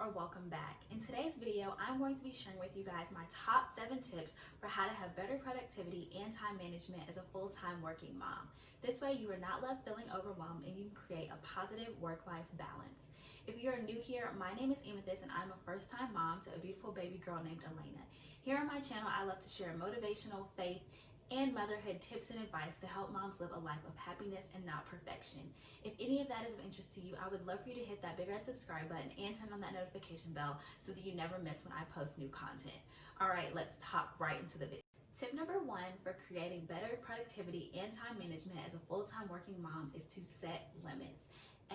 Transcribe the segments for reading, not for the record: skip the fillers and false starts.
or welcome back. In today's video, I'm going to be sharing with you guys my top 7 tips for how to have better productivity and time management as a full-time working mom. This way you are not left feeling overwhelmed and you can create a positive work-life balance. If you are new here, my name is Amethyst and I'm a first-time mom to a beautiful baby girl named Elena. Here on my channel, I love to share motivational, faith, and motherhood tips and advice to help moms live a life of happiness and not perfection. If any of that is of interest to you, I would love for you to hit that big red subscribe button and turn on that notification bell so that you never miss when I post new content. All right, let's hop right into the video. Tip number 1 for creating better productivity and time management as a full-time working mom is to set limits.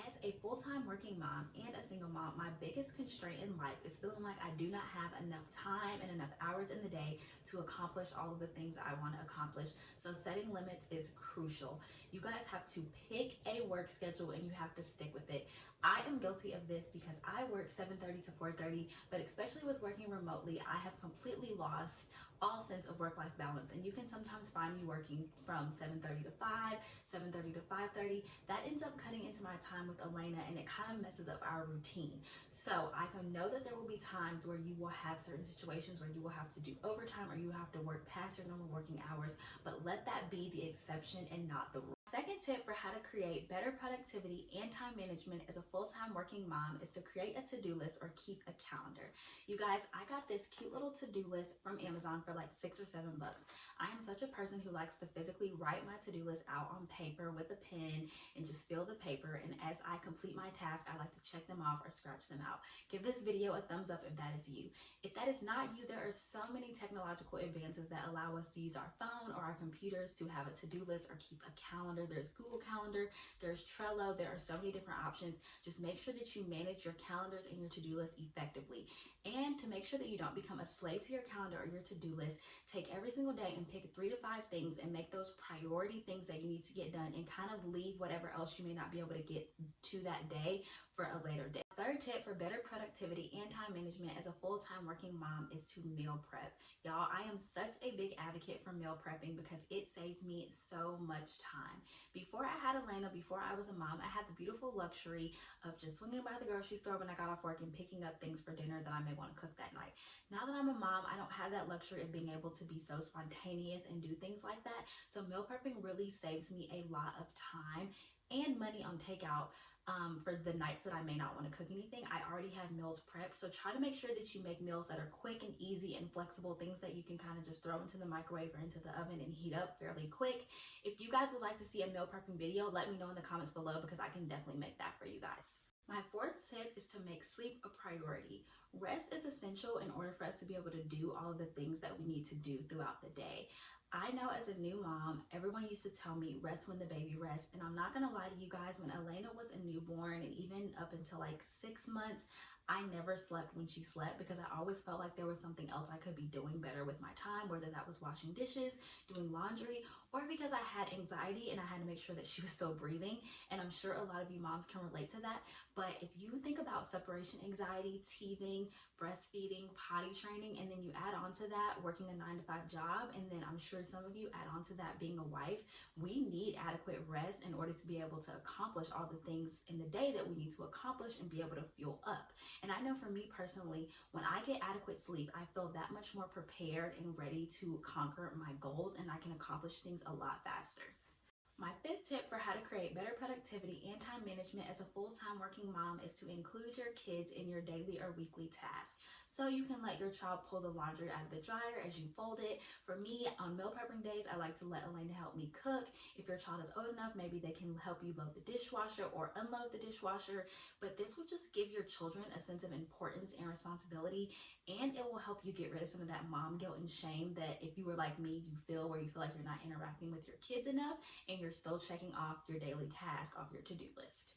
As a full-time working mom and a single mom, my biggest constraint in life is feeling like I do not have enough time and enough hours in the day to accomplish all of the things I want to accomplish. So setting limits is crucial. You guys have to pick a work schedule and you have to stick with it. I am guilty of this because I work 7:30 to 4:30, but especially with working remotely, I have completely lost all sense of work-life balance. And you can sometimes find me working from 7:30 to 5, 7:30 to 5:30. That ends up cutting into my time with Elena and it kind of messes up our routine. So I can know that there will be times where you will have certain situations where you will have to do overtime or you have to work past your normal working hours, but let that be the exception and not the rule. Second tip for how to create better productivity and time management as a full-time working mom is to create a to-do list or keep a calendar. You guys, I got this cute little to-do list from Amazon for like $6 or $7. I am such a person who likes to physically write my to-do list out on paper with a pen and just feel the paper. And as I complete my task, I like to check them off or scratch them out. Give this video a thumbs up if that is you. If that is not you, there are so many technological advances that allow us to use our phone or our computers to have a to-do list or keep a calendar. There's Google Calendar, there's Trello, there are so many different options. Just make sure that you manage your calendars and your to-do list effectively. And to make sure that you don't become a slave to your calendar or your to-do list, take every single day and pick 3 to 5 things and make those priority things that you need to get done and kind of leave whatever else you may not be able to get to that day for a later day. Third tip for better productivity and time management as a full-time working mom is to meal prep. Y'all, I am such a big advocate for meal prepping because it saves me so much time. Before I had Elena, before I was a mom, I had the beautiful luxury of just swinging by the grocery store when I got off work and picking up things for dinner that I may want to cook that night. Now that I'm a mom, I don't have that luxury of being able to be so spontaneous and do things like that. So meal prepping really saves me a lot of time and money on takeout. For the nights that I may not want to cook anything, I already have meals prepped. So try to make sure that you make meals that are quick and easy and flexible, things that you can kind of just throw into the microwave or into the oven and heat up fairly quick. If you guys would like to see a meal prepping video, let me know in the comments below because I can definitely make that for you guys. My fourth tip is to make sleep a priority. Rest is essential in order for us to be able to do all of the things that we need to do throughout the day. I know as a new mom, everyone used to tell me rest when the baby rests. And I'm not gonna lie to you guys, when Elena was a newborn and even up until like 6 months, I never slept when she slept because I always felt like there was something else I could be doing better with my time, whether that was washing dishes, doing laundry, or because I had anxiety and I had to make sure that she was still breathing. And I'm sure a lot of you moms can relate to that. But if you think about separation anxiety, teething, breastfeeding, potty training, and then you add on to that working a 9-to-5 job, and then I'm sure some of you add on to that being a wife, we need adequate rest in order to be able to accomplish all the things in the day that we need to accomplish and be able to fuel up. And I know for me personally, when I get adequate sleep, I feel that much more prepared and ready to conquer my goals and I can accomplish things a lot faster. My fifth tip for how to create better productivity and time management as a full-time working mom is to include your kids in your daily or weekly tasks. So you can let your child pull the laundry out of the dryer as you fold it. For me, on meal prepping days, I like to let Elena help me cook. If your child is old enough, maybe they can help you load the dishwasher or unload the dishwasher. But this will just give your children a sense of importance and responsibility, and it will help you get rid of some of that mom guilt and shame that if you were like me, you feel where you feel like you're not interacting with your kids enough and you're still checking off your daily task off your to-do list.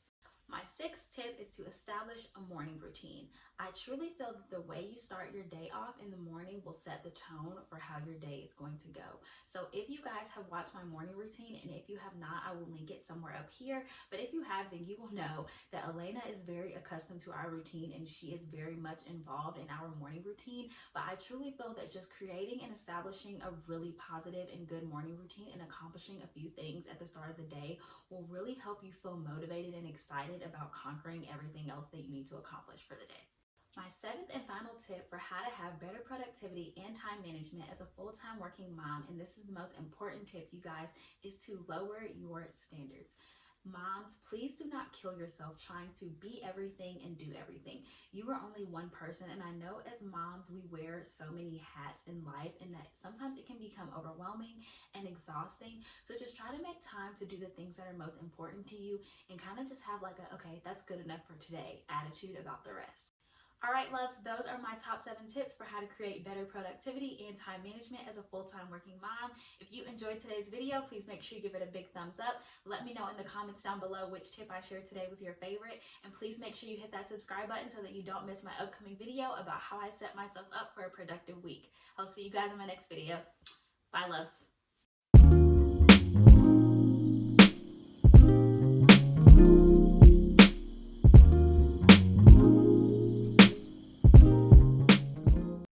My sixth tip is to establish a morning routine. I truly feel that the way you start your day off in the morning will set the tone for how your day is going to go. So if you guys have watched my morning routine, and if you have not, I will link it somewhere up here. But if you have, then you will know that Elena is very accustomed to our routine and she is very much involved in our morning routine. But I truly feel that just creating and establishing a really positive and good morning routine and accomplishing a few things at the start of the day will really help you feel motivated and excited about conquering everything else that you need to accomplish for the day. My seventh and final tip for how to have better productivity and time management as a full-time working mom, and this is the most important tip, you guys, is to lower your standards. Moms, please do not kill yourself trying to be everything and do everything. You are only one person, and I know as moms we wear so many hats in life and that sometimes it can become overwhelming and exhausting. So just try to make time to do the things that are most important to you and kind of just have like a, okay, that's good enough for today attitude about the rest. All right, loves, those are my top 7 tips for how to create better productivity and time management as a full-time working mom. If you enjoyed today's video, please make sure you give it a big thumbs up. Let me know in the comments down below which tip I shared today was your favorite. And please make sure you hit that subscribe button so that you don't miss my upcoming video about how I set myself up for a productive week. I'll see you guys in my next video. Bye, loves.